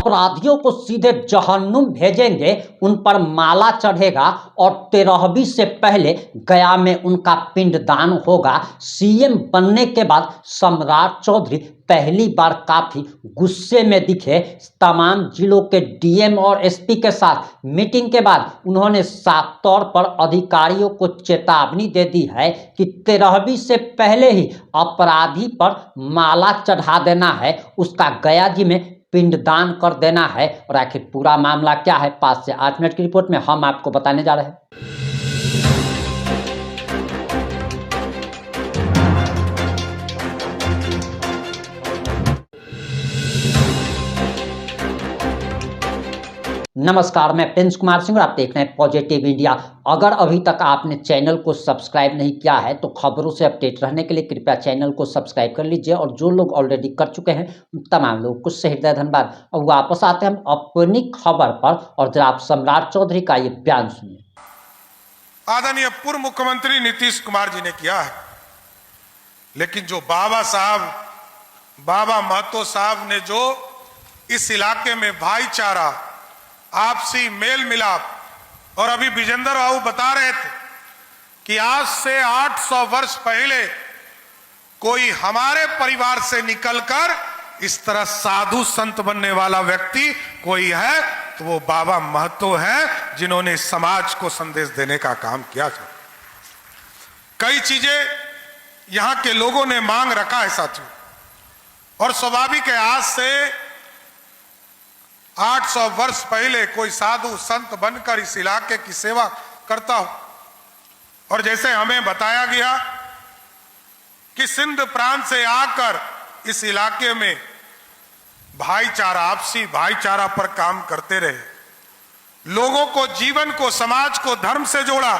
अपराधियों को सीधे जहन्नुम भेजेंगे, उन पर माला चढ़ेगा और 13वीं से पहले गया में उनका पिंडदान होगा। सीएम बनने के बाद सम्राट चौधरी पहली बार काफी गुस्से में दिखे। तमाम जिलों के डीएम और एसपी के साथ मीटिंग के बाद उन्होंने साफ तौर पर अधिकारियों को चेतावनी दे दी है कि 13वीं से पहले ही अपराधी पर माला चढ़ा देना है, उसका गया जी में पिंडदान कर देना है। और आखिर पूरा मामला क्या है, 5 से 8 मिनट की रिपोर्ट में हम आपको बताने जा रहे हैं। नमस्कार, मैं प्रिंस कुमार सिंह और आप देख रहे हैं पॉजिटिव इंडिया। अगर अभी तक आपने चैनल को सब्सक्राइब नहीं किया है तो खबरों से अपडेट रहने के लिए कृपया चैनल को सब्सक्राइब कर लीजिए। और जो लोग ऑलरेडी कर चुके हैं उन तमाम लोगों को सहृदय धन्यवाद। और वापस आते हैं हम अपनी खबर पर, और जरा आप सम्राट चौधरी का ये बयान सुनिए। आदरणीय पूर्व मुख्यमंत्री नीतीश कुमार जी ने किया है, लेकिन जो बाबा महतो साहब ने जो इस इलाके में भाईचारा, आपसी मेल मिलाप, और अभी विजेंद्र बाबू बता रहे थे कि आज से 800 वर्ष पहले कोई हमारे परिवार से निकलकर इस तरह साधु संत बनने वाला व्यक्ति कोई है तो वो बाबा महतो है, जिन्होंने समाज को संदेश देने का काम किया था। कई चीजें यहां के लोगों ने मांग रखा है साथियों, और स्वाभाविक है आज से 800 वर्ष पहले कोई साधु संत बनकर इस इलाके की सेवा करता हो। और जैसे हमें बताया गया कि सिंध प्रांत से आकर इस इलाके में भाईचारा, आपसी भाईचारा पर काम करते रहे, लोगों को, जीवन को, समाज को धर्म से जोड़ा,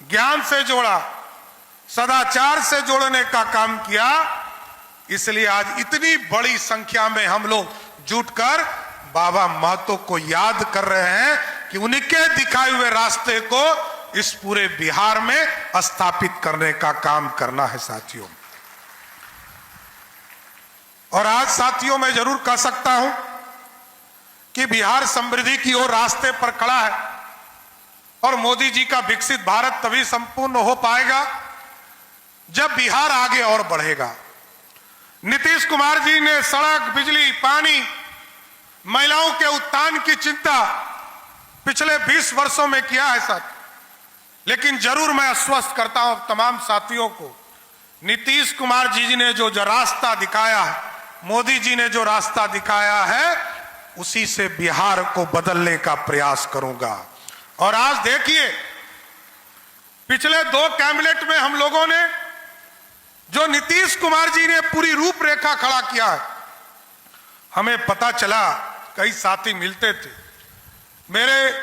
ज्ञान से जोड़ा, सदाचार से जोड़ने का काम किया। इसलिए आज इतनी बड़ी संख्या में हम लोग जुटकर बाबा महतो को याद कर रहे हैं कि उनके दिखाए हुए रास्ते को इस पूरे बिहार में स्थापित करने का काम करना है साथियों। और आज साथियों मैं जरूर कह सकता हूं कि बिहार समृद्धि की ओर रास्ते पर खड़ा है, और मोदी जी का विकसित भारत तभी संपूर्ण हो पाएगा जब बिहार आगे और बढ़ेगा। नीतीश कुमार जी ने सड़क, बिजली, पानी, महिलाओं के उत्थान की चिंता पिछले 20 वर्षों में किया है साथ। लेकिन जरूर मैं आश्वस्त करता हूं तमाम साथियों को, नीतीश कुमार जी ने जो रास्ता दिखाया है, मोदी जी ने जो रास्ता दिखाया है, उसी से बिहार को बदलने का प्रयास करूंगा। और आज देखिए, पिछले 2 कैबिनेट में हम लोगों ने जो नीतीश कुमार जी ने पूरी रूपरेखा खड़ा किया है, हमें पता चला, कई साथी मिलते थे, मेरे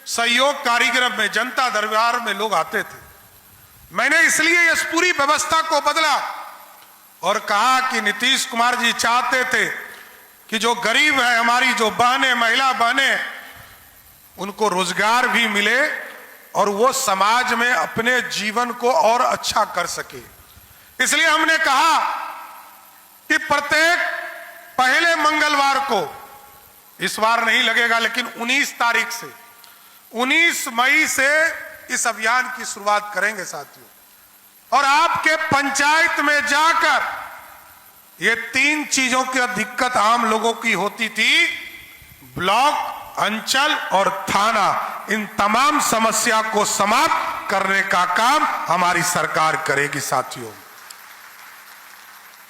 सहयोग कार्यक्रम में, जनता दरबार में लोग आते थे। मैंने इसलिए इस पूरी व्यवस्था को बदला और कहा कि नीतीश कुमार जी चाहते थे कि जो गरीब है, हमारी जो बहनें, महिला बहनें, उनको रोजगार भी मिले और वो समाज में अपने जीवन को और अच्छा कर सके। इसलिए हमने कहा कि प्रत्येक पहले मंगलवार को, इस बार नहीं लगेगा लेकिन 19 तारीख से, 19 मई से इस अभियान की शुरुआत करेंगे साथियों। और आपके पंचायत में जाकर ये 3 चीजों की दिक्कत आम लोगों की होती थी, ब्लॉक, अंचल और थाना, इन तमाम समस्या को समाप्त करने का काम हमारी सरकार करेगी साथियों।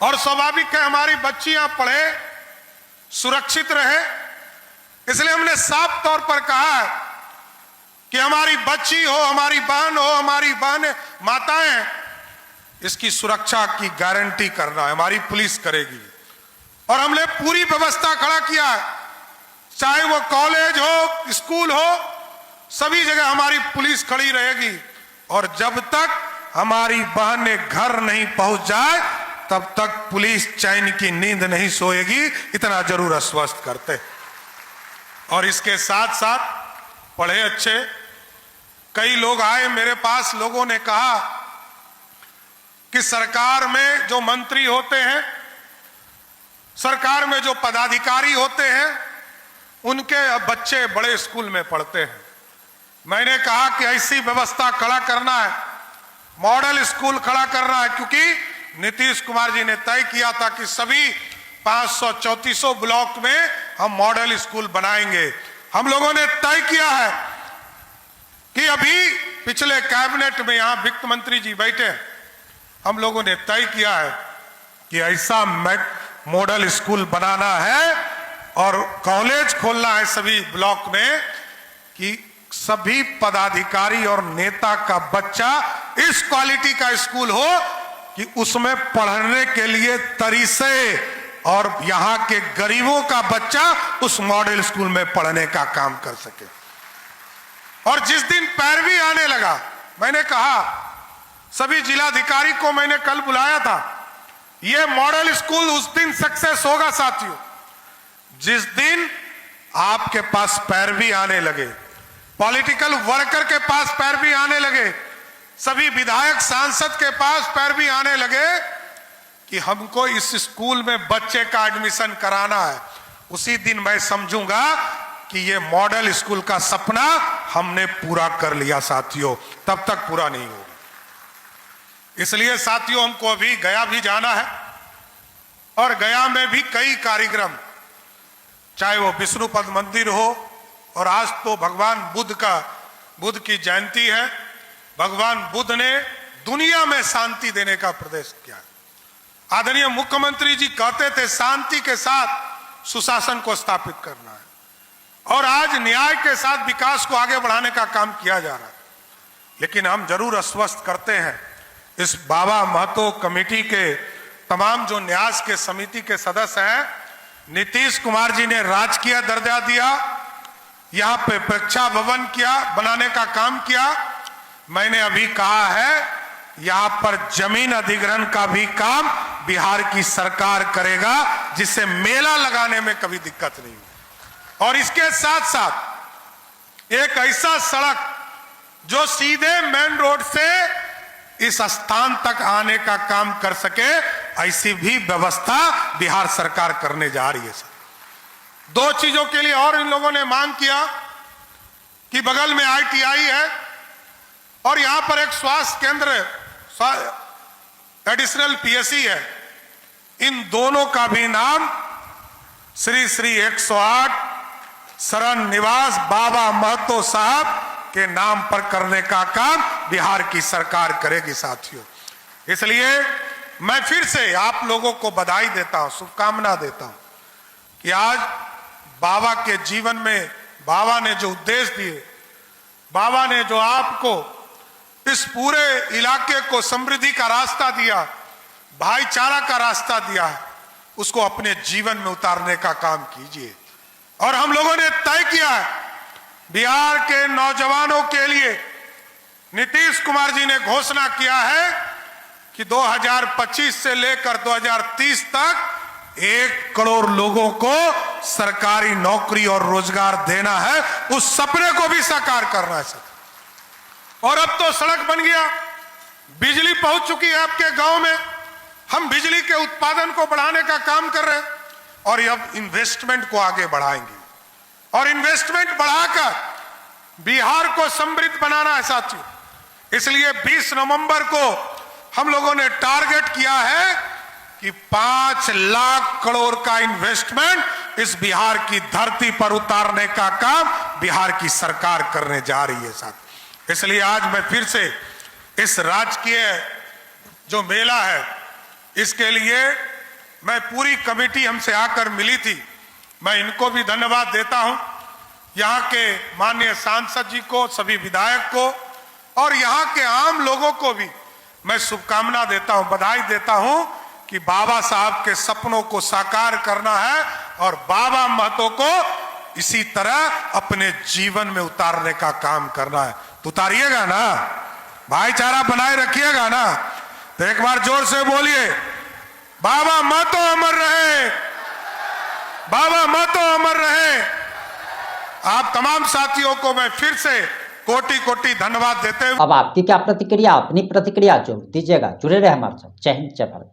और स्वाभाविक है हमारी बच्चियां पढ़े, सुरक्षित रहे, इसलिए हमने साफ तौर पर कहा है कि हमारी बच्ची हो, हमारी बहन हो, हमारी बहनें, माताएं, इसकी सुरक्षा की गारंटी करना है, हमारी पुलिस करेगी। और हमने पूरी व्यवस्था खड़ा किया है, चाहे वो कॉलेज हो, स्कूल हो, सभी जगह हमारी पुलिस खड़ी रहेगी। और जब तक हमारी बहनें घर नहीं पहुंच जाए तब तक पुलिस चैन की नींद नहीं सोएगी, इतना जरूर आश्वस्त करते। और इसके साथ साथ पढ़े अच्छे कई लोग आए मेरे पास, लोगों ने कहा कि सरकार में जो मंत्री होते हैं, सरकार में जो पदाधिकारी होते हैं, उनके बच्चे बड़े स्कूल में पढ़ते हैं। मैंने कहा कि ऐसी व्यवस्था खड़ा करना है, मॉडल स्कूल खड़ा करना है, क्योंकि नीतीश कुमार जी ने तय किया था कि सभी 534 ब्लॉक में हम मॉडल स्कूल बनाएंगे। हम लोगों ने तय किया है कि अभी पिछले कैबिनेट में यहां वित्त मंत्री जी बैठे, हम लोगों ने तय किया है कि ऐसा मॉडल स्कूल बनाना है और कॉलेज खोलना है सभी ब्लॉक में कि सभी पदाधिकारी और नेता का बच्चा इस क्वालिटी का स्कूल हो कि उसमें पढ़ने के लिए तरीसे और यहां के गरीबों का बच्चा उस मॉडल स्कूल में पढ़ने का काम कर सके। और जिस दिन पैरवी आने लगा, मैंने कहा सभी जिलाधिकारी को मैंने कल बुलाया था, यह मॉडल स्कूल उस दिन सक्सेस होगा साथियों जिस दिन आपके पास पैरवी आने लगे, पॉलिटिकल वर्कर के पास पैरवी आने लगे, सभी विधायक सांसद के पास पैरवी आने लगे कि हमको इस स्कूल में बच्चे का एडमिशन कराना है। उसी दिन मैं समझूंगा कि ये मॉडल स्कूल का सपना हमने पूरा कर लिया साथियों, तब तक पूरा नहीं होगा। इसलिए साथियों हमको अभी गया भी जाना है और गया में भी कई कार्यक्रम, चाहे वो विष्णुपद मंदिर हो, और आज तो भगवान बुद्ध की जयंती है। भगवान बुद्ध ने दुनिया में शांति देने का प्रदेश किया। आदरणीय मुख्यमंत्री जी कहते थे शांति के साथ सुशासन को स्थापित करना है, और आज न्याय के साथ विकास को आगे बढ़ाने का काम किया जा रहा है। लेकिन हम जरूर आश्वस्त करते हैं इस बाबा महतो कमेटी के तमाम जो न्यास के समिति के सदस्य हैं, नीतीश कुमार जी ने राजकीय दर्जा दिया, यहां पे प्रेक्षा भवन बनाने का काम किया। मैंने अभी कहा है यहां पर जमीन अधिग्रहण का भी काम बिहार की सरकार करेगा, जिससे मेला लगाने में कभी दिक्कत नहीं हो। और इसके साथ साथ एक ऐसा सड़क जो सीधे मेन रोड से इस स्थान तक आने का काम कर सके, ऐसी भी व्यवस्था बिहार सरकार करने जा रही है। सर, दो चीजों के लिए और इन लोगों ने मांग किया कि बगल में ITI है और यहां पर एक स्वास्थ्य केंद्र एडिशनल PSC है। इन दोनों का भी नाम श्री 108 शरण निवास बाबा महतो साहब के नाम पर करने का काम बिहार की सरकार करेगी साथियों। इसलिए मैं फिर से आप लोगों को बधाई देता हूं, शुभकामना देता हूं कि आज बाबा के जीवन में बाबा ने जो उद्देश्य दिए, बाबा ने जो आपको इस पूरे इलाके को समृद्धि का रास्ता दिया, भाईचारा का रास्ता दिया है, उसको अपने जीवन में उतारने का काम कीजिए। और हम लोगों ने तय किया है बिहार के नौजवानों के लिए, नीतीश कुमार जी ने घोषणा किया है कि 2025 से लेकर 2030 तक 1 करोड़ लोगों को सरकारी नौकरी और रोजगार देना है। उस सपने को भी साकार करना है सर। और अब तो सड़क बन गया, बिजली पहुंच चुकी है आपके गांव में, हम बिजली के उत्पादन को बढ़ाने का काम कर रहे हैं और अब इन्वेस्टमेंट को आगे बढ़ाएंगे और इन्वेस्टमेंट बढ़ाकर बिहार को समृद्ध बनाना है साथियों। इसलिए 20 नवंबर को हम लोगों ने टारगेट किया है कि 5 लाख करोड़ का इन्वेस्टमेंट इस बिहार की धरती पर उतारने का काम बिहार की सरकार करने जा रही है साथ। इसलिए आज मैं फिर से इस राजकीय जो मेला है, इसके लिए मैं पूरी कमेटी हमसे आकर मिली थी, मैं इनको भी धन्यवाद देता हूं, यहाँ के माननीय सांसद जी को, सभी विधायक को और यहाँ के आम लोगों को भी मैं शुभकामना देता हूं, बधाई देता हूं कि बाबा साहब के सपनों को साकार करना है और बाबा महतो को इसी तरह अपने जीवन में उतारने का काम करना है। तो उतारिएगा ना, भाईचारा बनाए रखिएगा ना। तो एक बार जोर से बोलिए, बाबा महतो अमर रहे, बाबा महतो अमर रहे। आप तमाम साथियों को मैं फिर से कोटि कोटि धन्यवाद देते हुए। अब आपकी क्या प्रतिक्रिया, अपनी प्रतिक्रिया जोड़ दीजिएगा। जुड़े रहे हमारे साथ। जय हिंद, जय भारत।